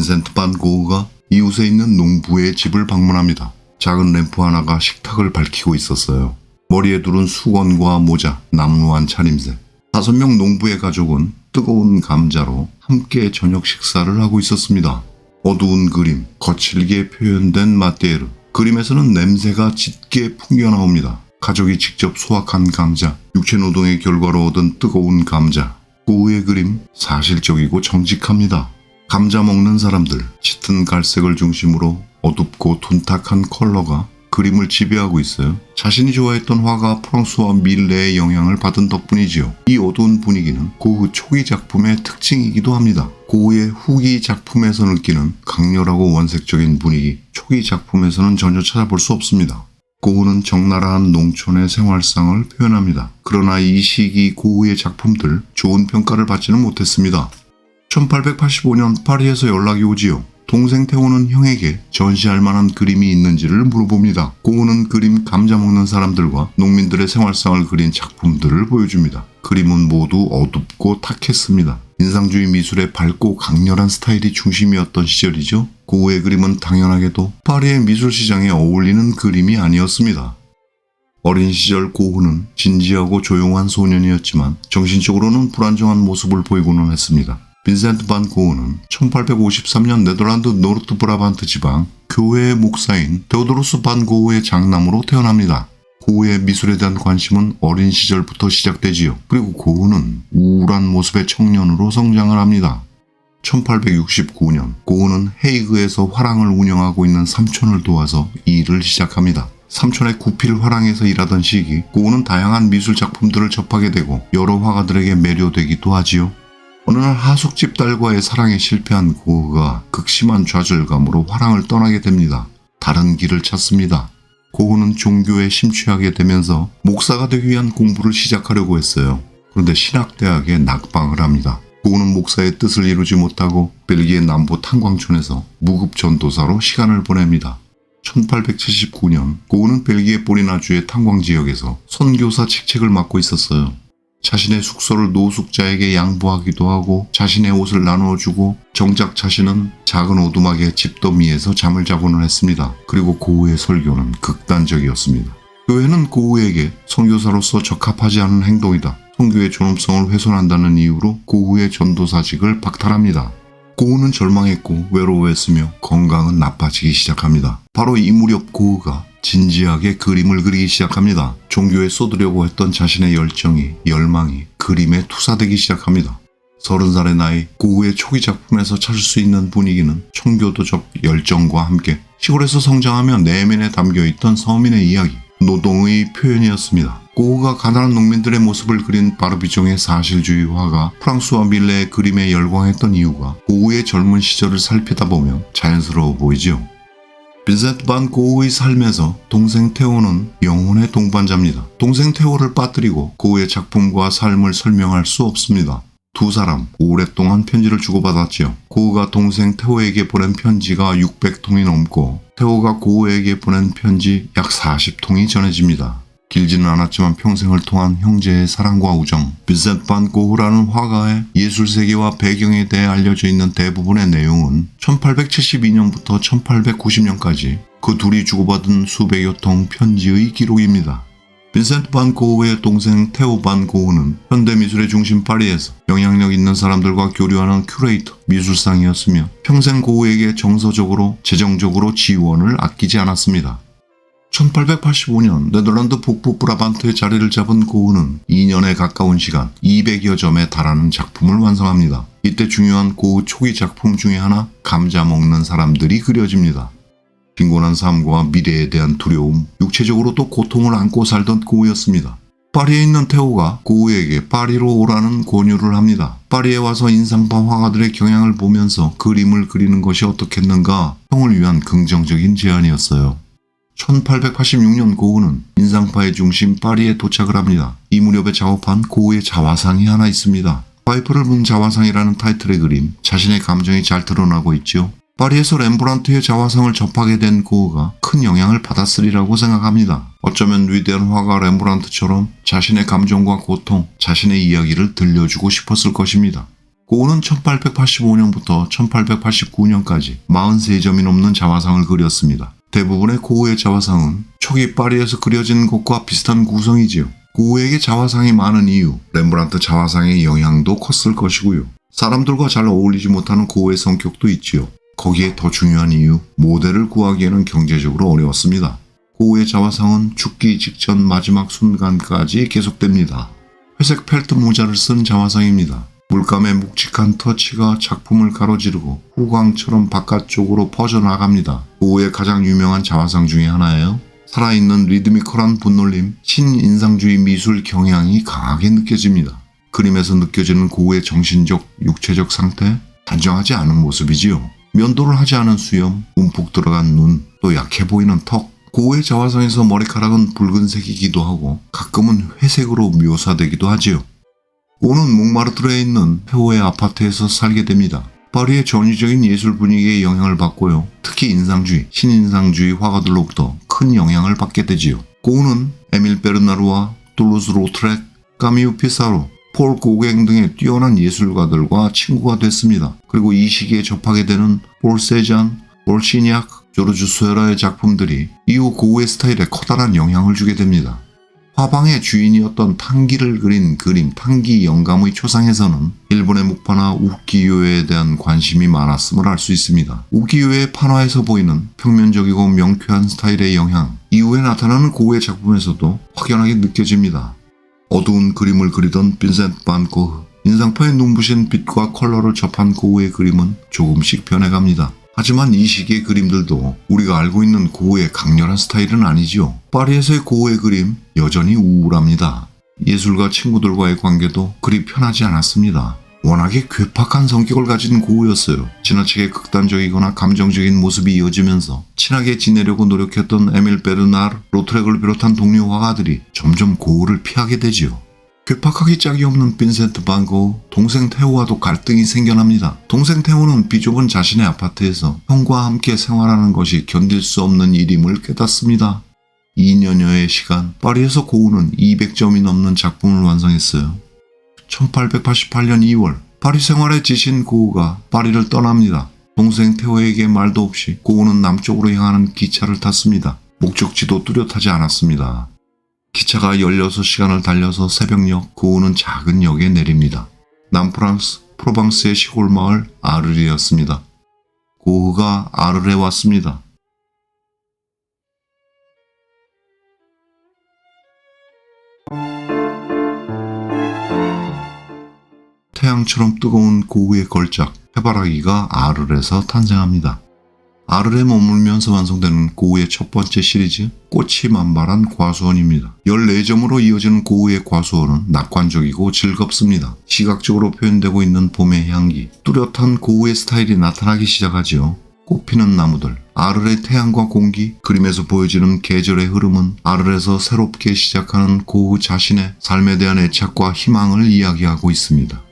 빈센트 반 고흐가 이웃에 있는 농부의 집을 방문합니다. 작은 램프 하나가 식탁을 밝히고 있었어요. 머리에 두른 수건과 모자, 남루한 차림새. 5명 농부의 가족은 뜨거운 감자로 함께 저녁 식사를 하고 있었습니다. 어두운 그림, 거칠게 표현된 마테르. 그림에서는 냄새가 짙게 풍겨나옵니다. 가족이 직접 수확한 감자, 육체노동의 결과로 얻은 뜨거운 감자. 고흐의 그림, 사실적이고 정직합니다. 감자 먹는 사람들, 짙은 갈색을 중심으로 어둡고 둔탁한 컬러가 그림을 지배하고 있어요. 자신이 좋아했던 화가 프랑스와 밀레의 영향을 받은 덕분이지요. 이 어두운 분위기는 고흐 초기 작품의 특징이기도 합니다. 고흐의 후기 작품에서 느끼는 강렬하고 원색적인 분위기, 초기 작품에서는 전혀 찾아볼 수 없습니다. 고흐는 적나라한 농촌의 생활상을 표현합니다. 그러나 이 시기 고흐의 작품들 좋은 평가를 받지는 못했습니다. 1885년 파리에서 연락이 오지요. 동생 태호는 형에게 전시할 만한 그림이 있는지를 물어봅니다. 고흐는 그림 감자 먹는 사람들과 농민들의 생활상을 그린 작품들을 보여줍니다. 그림은 모두 어둡고 탁했습니다. 인상주의 미술의 밝고 강렬한 스타일이 중심이었던 시절이죠. 고흐의 그림은 당연하게도 파리의 미술시장에 어울리는 그림이 아니었습니다. 어린 시절 고흐는 진지하고 조용한 소년이었지만 정신적으로는 불안정한 모습을 보이고는 했습니다. 빈센트 반 고흐는 1853년 네덜란드 노르트 브라반트 지방 교회의 목사인 테오도루스 반 고흐의 장남으로 태어납니다. 고흐의 미술에 대한 관심은 어린 시절부터 시작되지요. 그리고 고흐는 우울한 모습의 청년으로 성장을 합니다. 1869년 고흐는 헤이그에서 화랑을 운영하고 있는 삼촌을 도와서 일을 시작합니다. 삼촌의 구필 화랑에서 일하던 시기 고흐는 다양한 미술 작품들을 접하게 되고 여러 화가들에게 매료되기도 하지요. 어느 날 하숙집 딸과의 사랑에 실패한 고흐가 극심한 좌절감으로 화랑을 떠나게 됩니다. 다른 길을 찾습니다. 고흐는 종교에 심취하게 되면서 목사가 되기 위한 공부를 시작하려고 했어요. 그런데 신학대학에 낙방을 합니다. 고흐는 목사의 뜻을 이루지 못하고 벨기에 남부 탄광촌에서 무급 전도사로 시간을 보냅니다. 1879년 고흐는 벨기에 보리나주의 탄광지역에서 선교사 직책을 맡고 있었어요. 자신의 숙소를 노숙자에게 양보하기도 하고 자신의 옷을 나누어주고 정작 자신은 작은 오두막의 집더미에서 잠을 자고는 했습니다. 그리고 고흐의 설교는 극단적이었습니다. 교회는 고흐에게 선교사로서 적합하지 않은 행동이다. 선교의 존엄성을 훼손한다는 이유로 고흐의 전도사직을 박탈합니다. 고흐는 절망했고 외로워했으며 건강은 나빠지기 시작합니다. 바로 이 무렵 고흐가 진지하게 그림을 그리기 시작합니다. 종교에 쏟으려고 했던 자신의 열정이, 열망이 그림에 투사되기 시작합니다. 30살의 나이, 고흐의 초기 작품에서 찾을 수 있는 분위기는 청교도적 열정과 함께 시골에서 성장하며 내면에 담겨있던 서민의 이야기, 노동의 표현이었습니다. 고흐가 가난한 농민들의 모습을 그린 바르비종의 사실주의 화가 프랑스와 밀레의 그림에 열광했던 이유가 고흐의 젊은 시절을 살피다 보면 자연스러워 보이지요. 빈센트 반 고흐의 삶에서 동생 테오는 영혼의 동반자입니다. 동생 테오를 빠뜨리고 고흐의 작품과 삶을 설명할 수 없습니다. 두 사람 오랫동안 편지를 주고받았지요. 고흐가 동생 테오에게 보낸 편지가 600통이 넘고 테오가 고흐에게 보낸 편지 약 40통이 전해집니다. 길지는 않았지만 평생을 통한 형제의 사랑과 우정. 빈센트 반 고흐라는 화가의 예술세계와 배경에 대해 알려져 있는 대부분의 내용은 1872년부터 1890년까지 그 둘이 주고받은 수백여 통 편지의 기록입니다. 빈센트 반 고흐의 동생 테오 반 고흐는 현대미술의 중심 파리에서 영향력 있는 사람들과 교류하는 큐레이터, 미술상이었으며 평생 고흐에게 정서적으로, 재정적으로 지원을 아끼지 않았습니다. 1885년 네덜란드 북부 브라반트에 자리를 잡은 고흐는 2년에 가까운 시간 200여 점에 달하는 작품을 완성합니다. 이때 중요한 고흐 초기 작품 중에 하나, 감자 먹는 사람들이 그려집니다. 빈곤한 삶과 미래에 대한 두려움, 육체적으로도 고통을 안고 살던 고흐였습니다. 파리에 있는 테오가 고흐에게 파리로 오라는 권유를 합니다. 파리에 와서 인상파 화가들의 경향을 보면서 그림을 그리는 것이 어떻겠는가, 형을 위한 긍정적인 제안이었어요. 1886년 고흐는 인상파의 중심 파리에 도착을 합니다. 이 무렵에 작업한 고흐의 자화상이 하나 있습니다. 파이프를 분 자화상이라는 타이틀의 그림, 자신의 감정이 잘 드러나고 있죠. 파리에서 렘브란트의 자화상을 접하게 된 고흐가 큰 영향을 받았으리라고 생각합니다. 어쩌면 위대한 화가 렘브란트처럼 자신의 감정과 고통, 자신의 이야기를 들려주고 싶었을 것입니다. 고흐는 1885년부터 1889년까지 43점이 넘는 자화상을 그렸습니다. 대부분의 고흐의 자화상은 초기 파리에서 그려진 것과 비슷한 구성이지요. 고흐에게 자화상이 많은 이유, 렘브란트 자화상의 영향도 컸을 것이고요. 사람들과 잘 어울리지 못하는 고흐의 성격도 있지요. 거기에 더 중요한 이유, 모델을 구하기에는 경제적으로 어려웠습니다. 고흐의 자화상은 죽기 직전 마지막 순간까지 계속됩니다. 회색 펠트 모자를 쓴 자화상입니다. 물감의 묵직한 터치가 작품을 가로지르고 후광처럼 바깥쪽으로 퍼져나갑니다. 고흐의 가장 유명한 자화상 중에 하나예요. 살아있는 리드미컬한 분놀림, 신인상주의 미술 경향이 강하게 느껴집니다. 그림에서 느껴지는 고흐의 정신적, 육체적 상태, 단정하지 않은 모습이지요. 면도를 하지 않은 수염, 움푹 들어간 눈, 또 약해 보이는 턱. 고흐의 자화상에서 머리카락은 붉은색이기도 하고 가끔은 회색으로 묘사되기도 하지요. 고흐는 몽마르트르에 있는 페오의 아파트에서 살게 됩니다. 파리의 전위적인 예술 분위기에 영향을 받고요. 특히 인상주의, 신인상주의 화가들로부터 큰 영향을 받게 되지요. 고흐는 에밀 베르나르와 툴루즈 로트렉, 까미유 피사로, 폴 고갱 등의 뛰어난 예술가들과 친구가 됐습니다. 그리고 이 시기에 접하게 되는 폴 세잔, 폴 시니악, 조르주 수에라의 작품들이 이후 고흐의 스타일에 커다란 영향을 주게 됩니다. 화방의 주인이었던 탕기를 그린 그림 탕기 영감의 초상에서는 일본의 목파나 우키요에에 대한 관심이 많았음을 알 수 있습니다. 우키요의 판화에서 보이는 평면적이고 명쾌한 스타일의 영향, 이후에 나타나는 고흐의 작품에서도 확연하게 느껴집니다. 어두운 그림을 그리던 빈센트 반 고흐, 인상파에 눈부신 빛과 컬러를 접한 고흐의 그림은 조금씩 변해갑니다. 하지만 이 시기의 그림들도 우리가 알고 있는 고흐의 강렬한 스타일은 아니지요. 파리에서의 고흐의 그림 여전히 우울합니다. 예술가 친구들과의 관계도 그리 편하지 않았습니다. 워낙에 괴팍한 성격을 가진 고흐였어요. 지나치게 극단적이거나 감정적인 모습이 이어지면서 친하게 지내려고 노력했던 에밀 베르나르, 로트렉을 비롯한 동료 화가들이 점점 고흐를 피하게 되지요. 괴팍하기 짝이 없는 빈센트 반 고흐, 동생 테오와도 갈등이 생겨납니다. 동생 테오는 비좁은 자신의 아파트에서 형과 함께 생활하는 것이 견딜 수 없는 일임을 깨닫습니다. 2년여의 시간, 파리에서 고흐는 200점이 넘는 작품을 완성했어요. 1888년 2월, 파리 생활에 지친 고흐가 파리를 떠납니다. 동생 테오에게 말도 없이 고흐는 남쪽으로 향하는 기차를 탔습니다. 목적지도 뚜렷하지 않았습니다. 기차가 16시간을 달려서 새벽녘 고흐는 작은 역에 내립니다. 남프랑스 프로방스의 시골 마을 아르르였습니다. 고흐가 아르르에 왔습니다. 태양처럼 뜨거운 고흐의 걸작 해바라기가 아르르에서 탄생합니다. 아르르에 머물면서 완성되는 고흐의 첫 번째 시리즈 꽃이 만발한 과수원입니다. 14점으로 이어지는 고흐의 과수원은 낙관적이고 즐겁습니다. 시각적으로 표현되고 있는 봄의 향기, 뚜렷한 고흐의 스타일이 나타나기 시작하지요. 꽃피는 나무들, 아르르의 태양과 공기, 그림에서 보여지는 계절의 흐름은 아르르에서 새롭게 시작하는 고흐 자신의 삶에 대한 애착과 희망을 이야기하고 있습니다.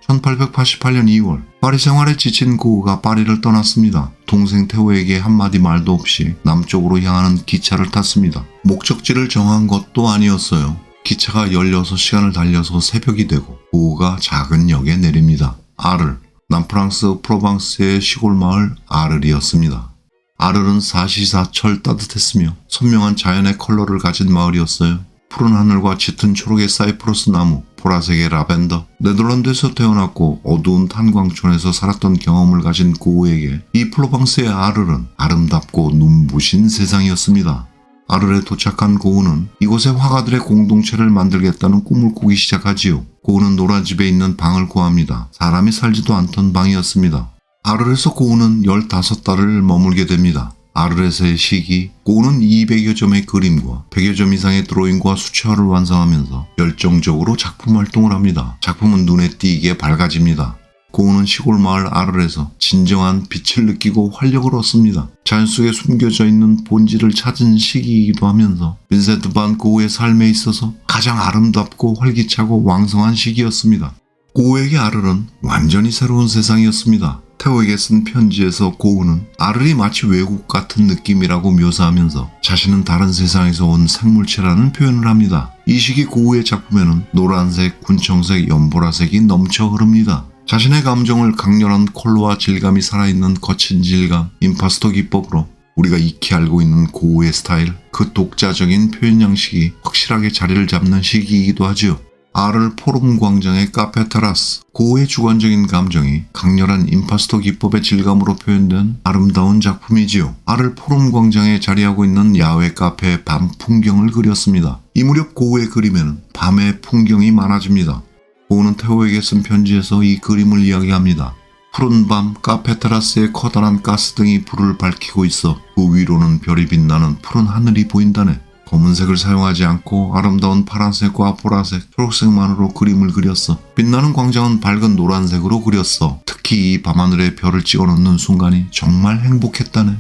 1888년 2월, 파리 생활에 지친 고흐가 파리를 떠났습니다. 동생 테오에게 한마디 말도 없이 남쪽으로 향하는 기차를 탔습니다. 목적지를 정한 것도 아니었어요. 기차가 16시간을 달려서 새벽이 되고 고흐가 작은 역에 내립니다. 아르르, 남프랑스 프로방스의 시골 마을 아르르였습니다. 아르르는 사시사철 따뜻했으며 선명한 자연의 컬러를 가진 마을이었어요. 푸른 하늘과 짙은 초록의 사이프러스 나무, 보라색의 라벤더, 네덜란드에서 태어났고 어두운 탄광촌에서 살았던 경험을 가진 고흐에게 이 프로방스의 아르르는 아름답고 눈부신 세상이었습니다. 아르르에 도착한 고흐는 이곳의 화가들의 공동체를 만들겠다는 꿈을 꾸기 시작하지요. 고흐는 노란 집에 있는 방을 구합니다. 사람이 살지도 않던 방이었습니다. 아르르에서 고흐는 15달을 머물게 됩니다. 아르르에서의 시기, 고흐는 200여 점의 그림과 100여 점 이상의 드로잉과 수채화를 완성하면서 열정적으로 작품 활동을 합니다. 작품은 눈에 띄게 밝아집니다. 고흐는 시골 마을 아르르에서 진정한 빛을 느끼고 활력을 얻습니다. 자연 속에 숨겨져 있는 본질을 찾은 시기이기도 하면서 빈센트 반 고흐의 삶에 있어서 가장 아름답고 활기차고 왕성한 시기였습니다. 고흐에게 아르르는 완전히 새로운 세상이었습니다. 태호에게 쓴 편지에서 고우는 아르이 마치 외국 같은 느낌이라고 묘사하면서 자신은 다른 세상에서 온 생물체라는 표현을 합니다. 이 시기 고우의 작품에는 노란색, 군청색, 연보라색이 넘쳐 흐릅니다. 자신의 감정을 강렬한 컬러와 질감이 살아있는 거친 질감, 임파스터 기법으로 우리가 익히 알고 있는 고우의 스타일, 그 독자적인 표현 양식이 확실하게 자리를 잡는 시기이기도 하지요. 아를 포럼 광장의 카페 테라스, 고우의 주관적인 감정이 강렬한 임파스터 기법의 질감으로 표현된 아름다운 작품이지요. 아를 포럼 광장에 자리하고 있는 야외 카페의 밤 풍경을 그렸습니다. 이 무렵 고우의 그림에는 밤의 풍경이 많아집니다. 고우는 태호에게 쓴 편지에서 이 그림을 이야기합니다. 푸른 밤 카페 테라스에 커다란 가스등이 불을 밝히고 있어 그 위로는 별이 빛나는 푸른 하늘이 보인다네. 검은색을 사용하지 않고 아름다운 파란색과 보라색, 초록색만으로 그림을 그렸어. 빛나는 광장은 밝은 노란색으로 그렸어. 특히 이 밤하늘에 별을 찍어놓는 순간이 정말 행복했다네.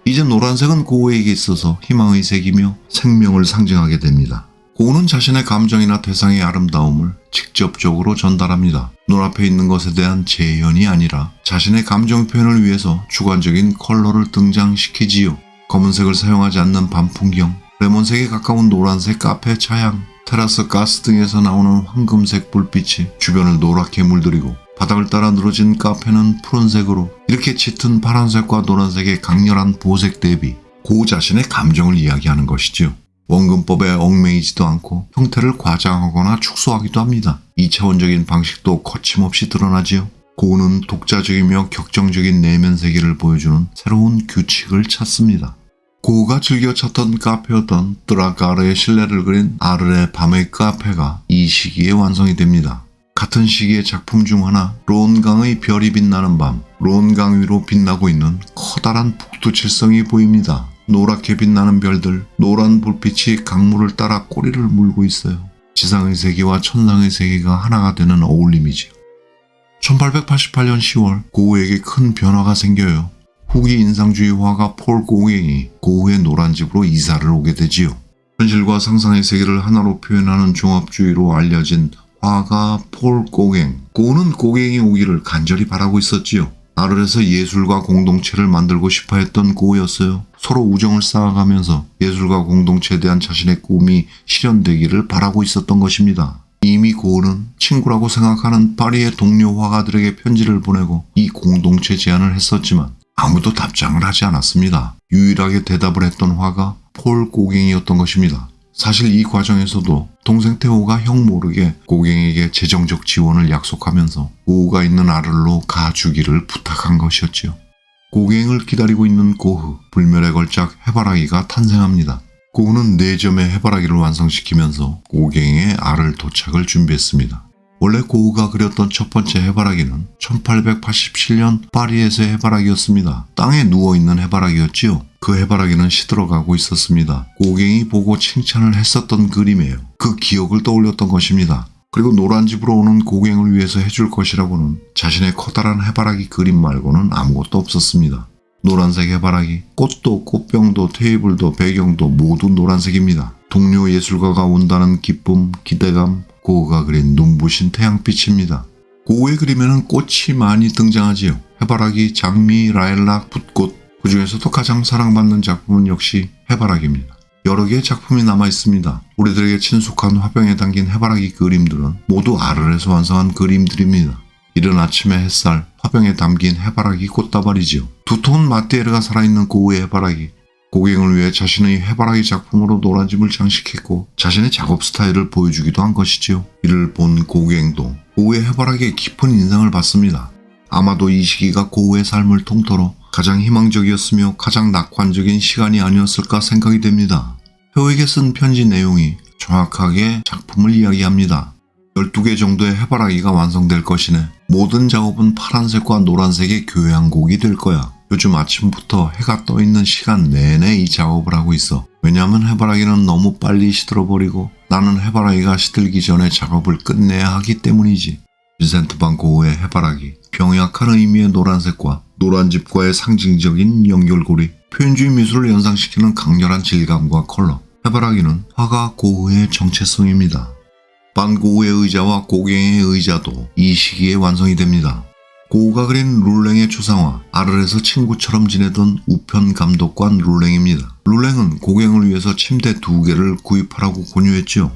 이제 노란색은 고우에게 있어서 희망의 색이며 생명을 상징하게 됩니다. 고우는 자신의 감정이나 대상의 아름다움을 직접적으로 전달합니다. 눈앞에 있는 것에 대한 재현이 아니라 자신의 감정 표현을 위해서 주관적인 컬러를 등장시키지요. 검은색을 사용하지 않는 밤 풍경, 레몬색에 가까운 노란색 카페 차양, 테라스 가스 등에서 나오는 황금색 불빛이 주변을 노랗게 물들이고 바닥을 따라 늘어진 카페는 푸른색으로, 이렇게 짙은 파란색과 노란색의 강렬한 보색 대비, 고우 자신의 감정을 이야기하는 것이지요. 원근법에 얽매이지도 않고 형태를 과장하거나 축소하기도 합니다. 2차원적인 방식도 거침없이 드러나지요. 고우는 독자적이며 격정적인 내면 세계를 보여주는 새로운 규칙을 찾습니다. 고우가 즐겨 찾던 카페였던 드라가르의 실내를 그린 아르의 밤의 카페가 이 시기에 완성이 됩니다. 같은 시기의 작품 중 하나, 론강의 별이 빛나는 밤, 론강 위로 빛나고 있는 커다란 북두칠성이 보입니다. 노랗게 빛나는 별들, 노란 불빛이 강물을 따라 꼬리를 물고 있어요. 지상의 세계와 천상의 세계가 하나가 되는 어울림이지요. 1888년 10월 고우에게 큰 변화가 생겨요. 후기 인상주의 화가 폴 고갱이 고우의 노란집으로 이사를 오게 되지요. 현실과 상상의 세계를 하나로 표현하는 종합주의로 알려진 화가 폴 고갱. 고우는 고갱이 오기를 간절히 바라고 있었지요. 아르에서 예술가 공동체를 만들고 싶어 했던 고우였어요. 서로 우정을 쌓아가면서 예술가 공동체에 대한 자신의 꿈이 실현되기를 바라고 있었던 것입니다. 이미 고우는 친구라고 생각하는 파리의 동료 화가들에게 편지를 보내고 이 공동체 제안을 했었지만 아무도 답장을 하지 않았습니다. 유일하게 대답을 했던 화가 폴 고갱이었던 것입니다. 사실 이 과정에서도 동생 태호가 형 모르게 고갱에게 재정적 지원을 약속하면서 고우가 있는 아를로 가주기를 부탁한 것이었지요. 고갱을 기다리고 있는 고흐, 불멸의 걸작 해바라기가 탄생합니다. 고우는 4점의 해바라기를 완성시키면서 고갱의 알을 도착을 준비했습니다. 원래 고우가 그렸던 첫 번째 해바라기는 1887년 파리에서의 해바라기였습니다. 땅에 누워있는 해바라기였지요. 그 해바라기는 시들어가고 있었습니다. 고갱이 보고 칭찬을 했었던 그림이에요. 그 기억을 떠올렸던 것입니다. 그리고 노란집으로 오는 고갱을 위해서 해줄 것이라고는 자신의 커다란 해바라기 그림 말고는 아무것도 없었습니다. 노란색 해바라기, 꽃도 꽃병도 테이블도 배경도 모두 노란색입니다. 동료 예술가가 온다는 기쁨, 기대감, 고우가 그린 눈부신 태양빛입니다. 고우의 그림에는 꽃이 많이 등장하지요. 해바라기, 장미, 라일락, 붓꽃. 그 중에서도 가장 사랑받는 작품은 역시 해바라기입니다. 여러 개의 작품이 남아 있습니다. 우리들에게 친숙한 화병에 담긴 해바라기 그림들은 모두 아르에서 완성한 그림들입니다. 이른 아침의 햇살, 화병에 담긴 해바라기 꽃다발이지요. 두터운 마테르가 살아있는 고우의 해바라기. 고갱을 위해 자신의 해바라기 작품으로 노란집을 장식했고 자신의 작업 스타일을 보여주기도 한 것이지요. 이를 본 고갱도 고우의 해바라기에 깊은 인상을 받습니다. 아마도 이 시기가 고우의 삶을 통틀어 가장 희망적이었으며 가장 낙관적인 시간이 아니었을까 생각이 됩니다. 태호에게 쓴 편지 내용이 정확하게 작품을 이야기합니다. 12개 정도의 해바라기가 완성될 것이네. 모든 작업은 파란색과 노란색의 교향곡이 될 거야. 요즘 아침부터 해가 떠 있는 시간 내내 이 작업을 하고 있어. 왜냐하면 해바라기는 너무 빨리 시들어버리고 나는 해바라기가 시들기 전에 작업을 끝내야 하기 때문이지. 빈센트 반 고흐의 해바라기, 병약한 의미의 노란색과 노란집과의 상징적인 연결고리, 표현주의 미술을 연상시키는 강렬한 질감과 컬러. 해바라기는 화가 고흐의 정체성입니다. 반 고흐의 의자와 고갱의 의자도 이 시기에 완성이 됩니다. 고우가 그린 룰랭의 초상화, 아르에서 친구처럼 지내던 우편 감독관 룰랭입니다. 룰랭은 고갱을 위해서 침대 2개를 구입하라고 권유했지요.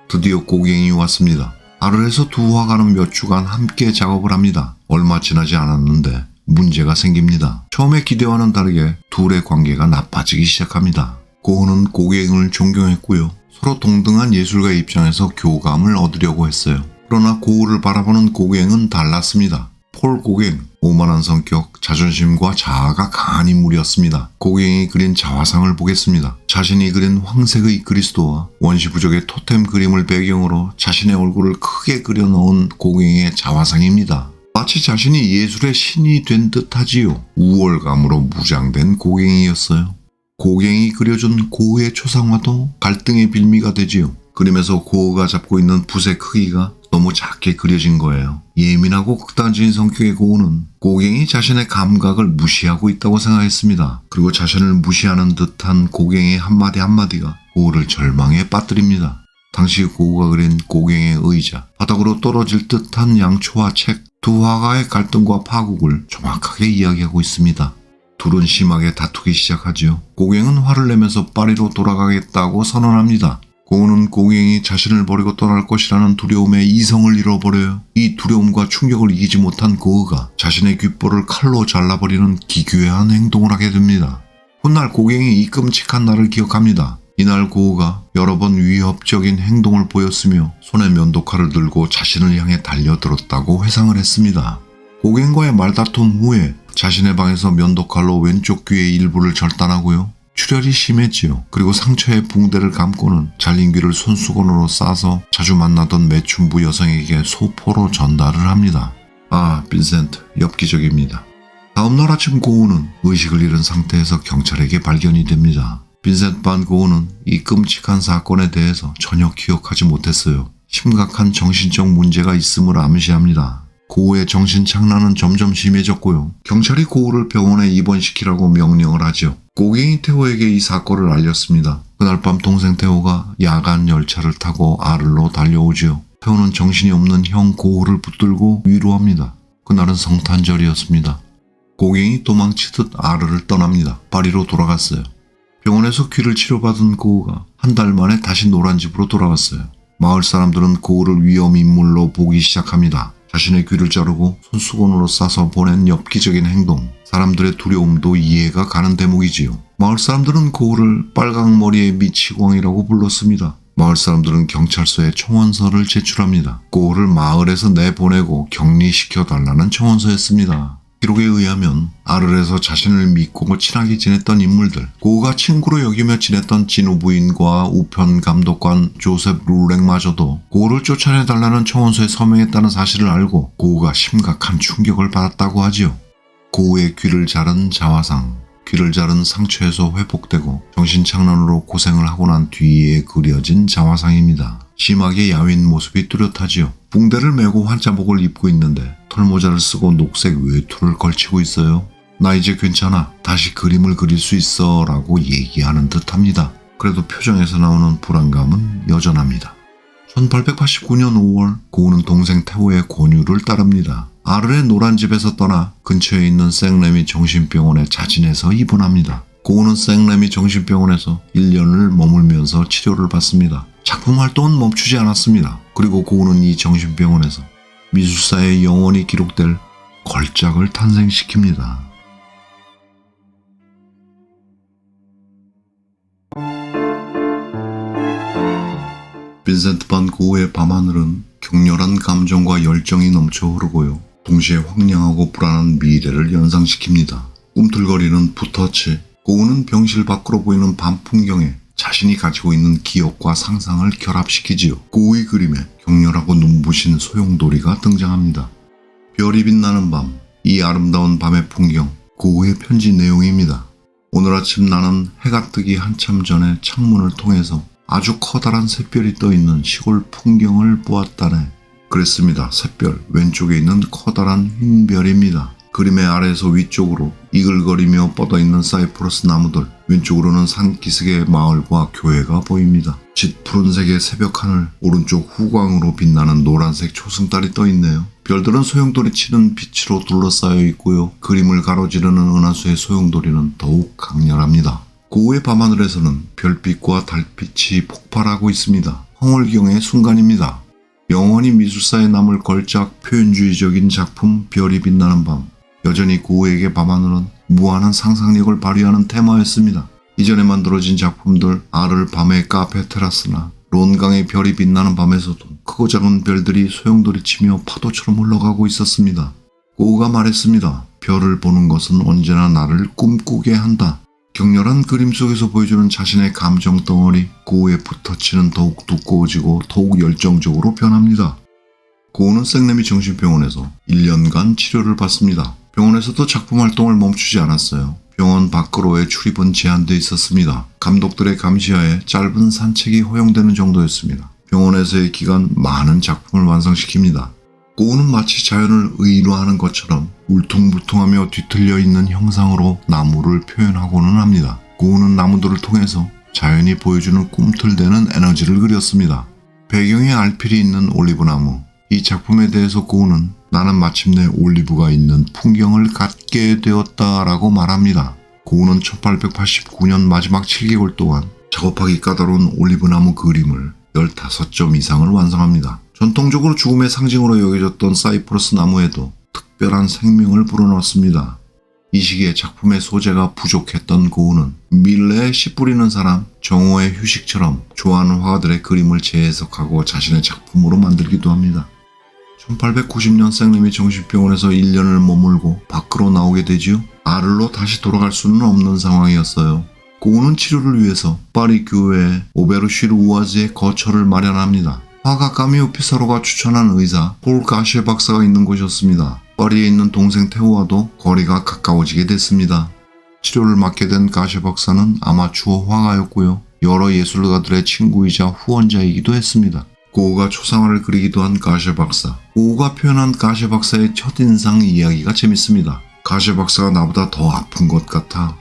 드디어 고갱이 왔습니다. 아르에서 두 화가는 몇 주간 함께 작업을 합니다. 얼마 지나지 않았는데 문제가 생깁니다. 처음에 기대와는 다르게 둘의 관계가 나빠지기 시작합니다. 고우는 고갱을 존경했고요. 서로 동등한 예술가의 입장에서 교감을 얻으려고 했어요. 그러나 고우를 바라보는 고갱은 달랐습니다. 폴 고갱, 오만한 성격, 자존심과 자아가 강한 인물이었습니다. 고갱이 그린 자화상을 보겠습니다. 자신이 그린 황색의 그리스도와 원시부족의 토템 그림을 배경으로 자신의 얼굴을 크게 그려넣은 고갱의 자화상입니다. 마치 자신이 예술의 신이 된 듯하지요. 우월감으로 무장된 고갱이였어요. 고갱이 그려준 고우의 초상화도 갈등의 빌미가 되지요. 그림에서 고우가 잡고 있는 붓의 크기가 너무 작게 그려진 거예요. 예민하고 극단적인 성격의 고우는 고갱이 자신의 감각을 무시하고 있다고 생각했습니다. 그리고 자신을 무시하는 듯한 고갱의 한마디 한마디가 고우를 절망에 빠뜨립니다. 당시 고우가 그린 고갱의 의자, 바닥으로 떨어질 듯한 양초와 책, 두 화가의 갈등과 파국을 정확하게 이야기하고 있습니다. 둘은 심하게 다투기 시작하지요. 고갱은 화를 내면서 파리로 돌아가겠다고 선언합니다. 고우는 고갱이 자신을 버리고 떠날 것이라는 두려움에 이성을 잃어버려요. 이 두려움과 충격을 이기지 못한 고우가 자신의 귓볼을 칼로 잘라버리는 기괴한 행동을 하게 됩니다. 훗날 고갱이 이 끔찍한 날을 기억합니다. 이날 고우가 여러 번 위협적인 행동을 보였으며 손에 면도칼을 들고 자신을 향해 달려들었다고 회상을 했습니다. 고갱과의 말다툼 후에 자신의 방에서 면도칼로 왼쪽 귀의 일부를 절단하고요. 출혈이 심했지요. 그리고 상처에 붕대를 감고는 잘린 귀를 손수건으로 싸서 자주 만나던 매춘부 여성에게 소포로 전달을 합니다. 아, 빈센트, 엽기적입니다. 다음날 아침 고우는 의식을 잃은 상태에서 경찰에게 발견이 됩니다. 빈센트 반 고우는 이 끔찍한 사건에 대해서 전혀 기억하지 못했어요. 심각한 정신적 문제가 있음을 암시합니다. 고우의 정신착란은 점점 심해졌고요. 경찰이 고우를 병원에 입원시키라고 명령을 하죠. 고갱이 태호에게 이 사건을 알렸습니다. 그날 밤 동생 태호가 야간 열차를 타고 아르로 달려오지요. 태호는 정신이 없는 형 고우를 붙들고 위로합니다. 그날은 성탄절이었습니다. 고갱이 도망치듯 아르를 떠납니다. 파리로 돌아갔어요. 병원에서 귀를 치료받은 고우가 한 달 만에 다시 노란 집으로 돌아왔어요. 마을 사람들은 고우를 위험인물로 보기 시작합니다. 자신의 귀를 자르고 손수건으로 싸서 보낸 엽기적인 행동, 사람들의 두려움도 이해가 가는 대목이지요. 마을 사람들은 고우를 빨강머리의 미치광이라고 불렀습니다. 마을 사람들은 경찰서에 청원서를 제출합니다. 고우를 마을에서 내보내고 격리시켜달라는 청원서였습니다. 기록에 의하면 아르에서 자신을 믿고 친하게 지냈던 인물들, 고우가 친구로 여기며 지냈던 진우 부인과 우편 감독관 조셉 룰랭마저도 고우를 쫓아내달라는 청원서에 서명했다는 사실을 알고 고우가 심각한 충격을 받았다고 하지요. 고우의 귀를 자른 자화상, 귀를 자른 상처에서 회복되고 정신착란으로 고생을 하고 난 뒤에 그려진 자화상입니다. 심하게 야윈 모습이 뚜렷하지요. 붕대를 메고 환자복을 입고 있는데 털모자를 쓰고 녹색 외투를 걸치고 있어요. 나 이제 괜찮아. 다시 그림을 그릴 수 있어 라고 얘기하는 듯합니다. 그래도 표정에서 나오는 불안감은 여전합니다. 1889년 5월 고우는 동생 태호의 권유를 따릅니다. 아르의 노란 집에서 떠나 근처에 있는 생레미 정신병원에 자진해서 입원합니다. 고우는 생레미 정신병원에서 1년을 머물면서 치료를 받습니다. 작품 활동은 멈추지 않았습니다. 그리고 고우는 이 정신병원에서 미술사에 영원히 기록될 걸작을 탄생시킵니다. 빈센트 반 고우의 밤하늘은 격렬한 감정과 열정이 넘쳐 흐르고요. 동시에 황량하고 불안한 미래를 연상시킵니다. 꿈틀거리는 붓터치, 고우는 병실 밖으로 보이는 밤 풍경에 자신이 가지고 있는 기억과 상상을 결합시키지요. 고우의 그림에 격렬하고 눈부신 소용돌이가 등장합니다. 별이 빛나는 밤, 이 아름다운 밤의 풍경, 고우의 편지 내용입니다. 오늘 아침 나는 해가 뜨기 한참 전에 창문을 통해서 아주 커다란 샛별이 떠있는 시골 풍경을 보았다네. 그랬습니다. 샛별, 왼쪽에 있는 커다란 흰 별입니다. 그림의 아래에서 위쪽으로 이글거리며 뻗어있는 사이프러스 나무들, 왼쪽으로는 산기슭의 마을과 교회가 보입니다. 짙 푸른색의 새벽 하늘, 오른쪽 후광으로 빛나는 노란색 초승달이 떠있네요. 별들은 소용돌이 치는 빛으로 둘러싸여 있고요. 그림을 가로지르는 은하수의 소용돌이는 더욱 강렬합니다. 고우의 밤하늘에서는 별빛과 달빛이 폭발하고 있습니다. 황홀경의 순간입니다. 영원히 미술사에 남을 걸작 표현주의적인 작품 별이 빛나는 밤. 여전히 고우에게 밤하늘은 무한한 상상력을 발휘하는 테마였습니다. 이전에 만들어진 작품들 아를 밤의 카페 테라스나 론강의 별이 빛나는 밤에서도 크고 작은 별들이 소용돌이 치며 파도처럼 흘러가고 있었습니다. 고우가 말했습니다. 별을 보는 것은 언제나 나를 꿈꾸게 한다. 격렬한 그림 속에서 보여주는 자신의 감정 덩어리, 고우의 붓터치는 더욱 두꺼워지고 더욱 열정적으로 변합니다. 고우는 생래미 정신병원에서 1년간 치료를 받습니다. 병원에서도 작품 활동을 멈추지 않았어요. 병원 밖으로의 출입은 제한되어 있었습니다. 감독들의 감시하에 짧은 산책이 허용되는 정도였습니다. 병원에서의 기간 많은 작품을 완성시킵니다. 고우는 마치 자연을 의로하는 것처럼 울퉁불퉁하며 뒤틀려 있는 형상으로 나무를 표현하고는 합니다. 고우는 나무들을 통해서 자연이 보여주는 꿈틀대는 에너지를 그렸습니다. 배경에 알필이 있는 올리브나무. 이 작품에 대해서 고우는 나는 마침내 올리브가 있는 풍경을 갖게 되었다라고 말합니다. 고우는 1889년 마지막 7개월 동안 작업하기 까다로운 올리브나무 그림을 15점 이상을 완성합니다. 전통적으로 죽음의 상징으로 여겨졌던 사이프러스 나무에도 특별한 생명을 불어넣었습니다. 이 시기에 작품의 소재가 부족했던 고우는 밀레에 씨 뿌리는 사람, 정오의 휴식처럼 좋아하는 화가들의 그림을 재해석하고 자신의 작품으로 만들기도 합니다. 1890년 생래미 정신병원에서 1년을 머물고 밖으로 나오게 되지요. 아를로 다시 돌아갈 수는 없는 상황이었어요. 고우는 치료를 위해서 파리 교회에 오베르쉬르 우아즈의 거처를 마련합니다. 화가 까미오 피사로가 추천한 의사 폴 가시에 박사가 있는 곳이었습니다. 파리에 있는 동생 테오와도 거리가 가까워지게 됐습니다. 치료를 맡게 된 가시에 박사는 아마추어 화가였고요. 여러 예술가들의 친구이자 후원자이기도 했습니다. 고우가 초상화를 그리기도 한 가시에 박사. 고우가 표현한 가시에 박사의 첫인상 이야기가 재밌습니다. 가시에 박사가 나보다 더 아픈 것 같아.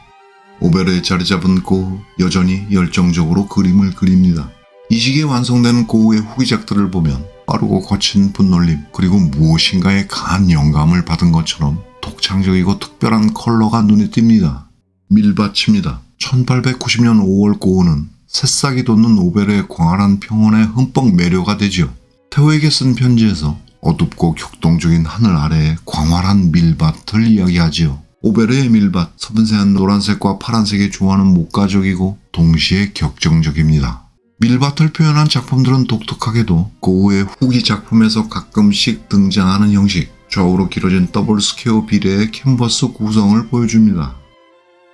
오베르에 자리 잡은 고우, 여전히 열정적으로 그림을 그립니다. 이 시기에 완성되는 고우의 후기작들을 보면 빠르고 거친 분놀림, 그리고 무엇인가에 강한 영감을 받은 것처럼 독창적이고 특별한 컬러가 눈에 띕니다. 밀밭입니다. 1890년 5월 고우는 새싹이 돋는 오베르의 광활한 평원에 흠뻑 매료가 되지요. 테오에게 쓴 편지에서 어둡고 격동적인 하늘 아래의 광활한 밀밭을 이야기하지요. 오베르의 밀밭, 섬세한 노란색과 파란색이 조화는 목가적이고 동시에 격정적입니다. 밀밭을 표현한 작품들은 독특하게도 고우의 후기 작품에서 가끔씩 등장하는 형식, 좌우로 길어진 더블 스퀘어 비례의 캔버스 구성을 보여줍니다.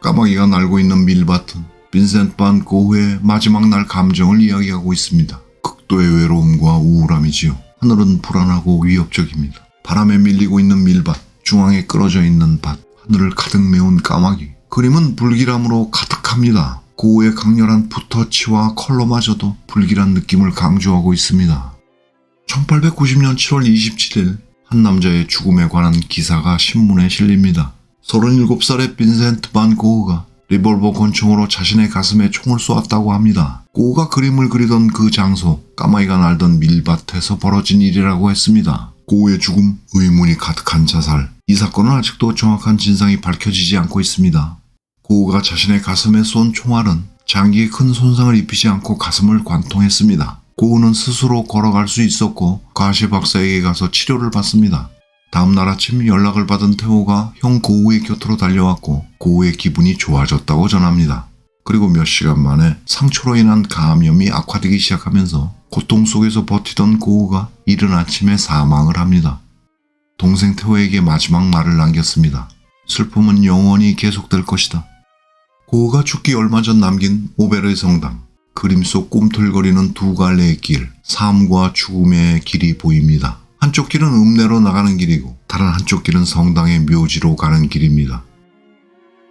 까마귀가 날고 있는 밀밭은 빈센트 반 고흐의 마지막 날 감정을 이야기하고 있습니다. 극도의 외로움과 우울함이지요. 하늘은 불안하고 위협적입니다. 바람에 밀리고 있는 밀밭, 중앙에 끌어져 있는 밭, 하늘을 가득 메운 까마귀. 그림은 불길함으로 가득합니다. 고우의 강렬한 붓터치와 컬러마저도 불길한 느낌을 강조하고 있습니다. 1890년 7월 27일 한 남자의 죽음에 관한 기사가 신문에 실립니다. 37살의 빈센트 반 고흐가 리볼버 권총으로 자신의 가슴에 총을 쏘았다고 합니다. 고우가 그림을 그리던 그 장소, 까마귀가 날던 밀밭에서 벌어진 일이라고 했습니다. 고우의 죽음, 의문이 가득한 자살. 이 사건은 아직도 정확한 진상이 밝혀지지 않고 있습니다. 고우가 자신의 가슴에 쏜 총알은 장기에 큰 손상을 입히지 않고 가슴을 관통했습니다. 고우는 스스로 걸어갈 수 있었고 가시 박사에게 가서 치료를 받습니다. 다음 날 아침 연락을 받은 테오가 형 고우의 곁으로 달려왔고 고우의 기분이 좋아졌다고 전합니다. 그리고 몇 시간 만에 상처로 인한 감염이 악화되기 시작하면서 고통 속에서 버티던 고우가 이른 아침에 사망을 합니다. 동생 테오에게 마지막 말을 남겼습니다. 슬픔은 영원히 계속될 것이다. 고우가 죽기 얼마 전 남긴 오베르의 성당, 그림 속 꿈틀거리는 두 갈래의 길, 삶과 죽음의 길이 보입니다. 한쪽 길은 읍내로 나가는 길이고 다른 한쪽 길은 성당의 묘지로 가는 길입니다.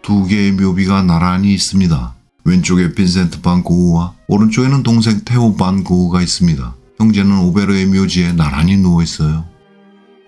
두 개의 묘비가 나란히 있습니다. 왼쪽에 빈센트 반 고흐와 오른쪽에는 동생 테오 반 고흐가 있습니다. 형제는 오베르의 묘지에 나란히 누워있어요.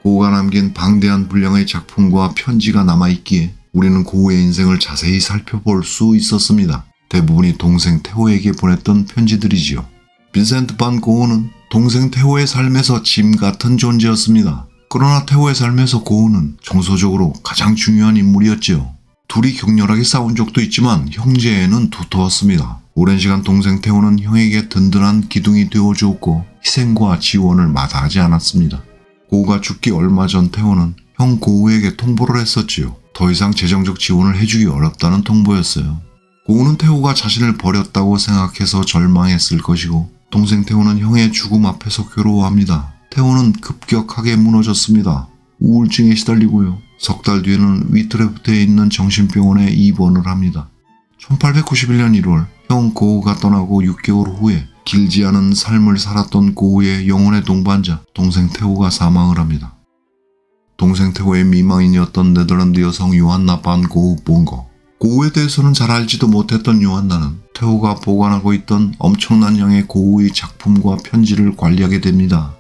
고흐가 남긴 방대한 분량의 작품과 편지가 남아있기에 우리는 고흐의 인생을 자세히 살펴볼 수 있었습니다. 대부분이 동생 테오에게 보냈던 편지들이지요. 빈센트 반 고흐는 동생 테오의 삶에서 짐 같은 존재였습니다. 그러나 태호의 삶에서 고흐는 정서적으로 가장 중요한 인물이었지요. 둘이 격렬하게 싸운 적도 있지만 형제에는 두터웠습니다. 오랜 시간 동생 태호는 형에게 든든한 기둥이 되어주었고 희생과 지원을 마다하지 않았습니다. 고흐가 죽기 얼마 전 태호는 형 고흐에게 통보를 했었지요. 더 이상 재정적 지원을 해주기 어렵다는 통보였어요. 고흐는 태호가 자신을 버렸다고 생각해서 절망했을 것이고 동생 태호는 형의 죽음 앞에서 괴로워합니다. 태호는 급격하게 무너졌습니다. 우울증에 시달리고요. 석 달 뒤에는 위트레프트에 있는 정신병원에 입원을 합니다. 1891년 1월 형 고흐가 떠나고 6개월 후에 길지 않은 삶을 살았던 고흐의 영혼의 동반자 동생 태호가 사망을 합니다. 동생 태호의 미망인이었던 네덜란드 여성 요한나 반 고흐 본거. 고흐에 대해서는 잘 알지도 못했던 요한나는 태호가 보관하고 있던 엄청난 양의 고흐의 작품과 편지를 관리하게 됩니다.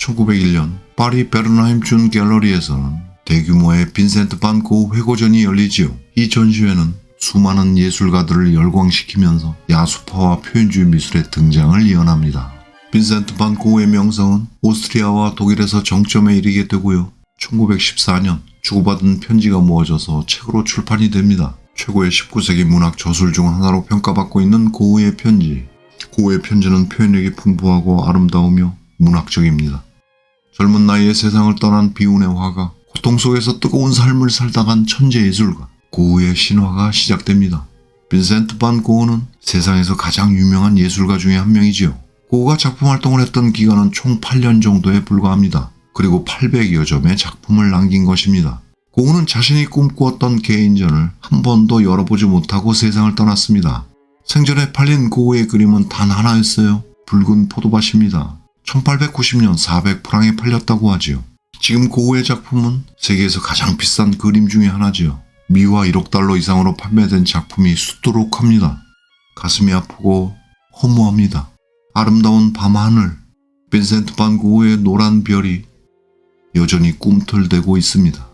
1901년 파리 베르나임 준 갤러리에서는 대규모의 빈센트 반 고흐 회고전이 열리지요. 이 전시회는 수많은 예술가들을 열광시키면서 야수파와 표현주의 미술의 등장을 이어납니다. 빈센트 반 고흐의 명성은 오스트리아와 독일에서 정점에 이르게 되고요. 1914년 주고받은 편지가 모아져서 책으로 출판이 됩니다. 최고의 19세기 문학 저술 중 하나로 평가받고 있는 고흐의 편지. 고흐의 편지는 표현력이 풍부하고 아름다우며 문학적입니다. 젊은 나이에 세상을 떠난 비운의 화가 고통 속에서 뜨거운 삶을 살다 간 천재 예술가 고흐의 신화가 시작됩니다. 빈센트 반 고흐는 세상에서 가장 유명한 예술가 중에 한 명이지요. 고흐가 작품 활동을 했던 기간은 총 8년 정도에 불과합니다. 그리고 800여 점의 작품을 남긴 것입니다. 고흐는 자신이 꿈꾸었던 개인전을 한 번도 열어보지 못하고 세상을 떠났습니다. 생전에 팔린 고흐의 그림은 단 하나였어요. 붉은 포도밭입니다. 1890년 400프랑에 팔렸다고 하지요. 지금 고흐의 작품은 세계에서 가장 비싼 그림 중에 하나지요. 미화 1억 달러 이상으로 판매된 작품이 수두룩 합니다. 가슴이 아프고 허무합니다. 아름다운 밤하늘, 빈센트 반 고흐의 노란 별이 여전히 꿈틀대고 있습니다.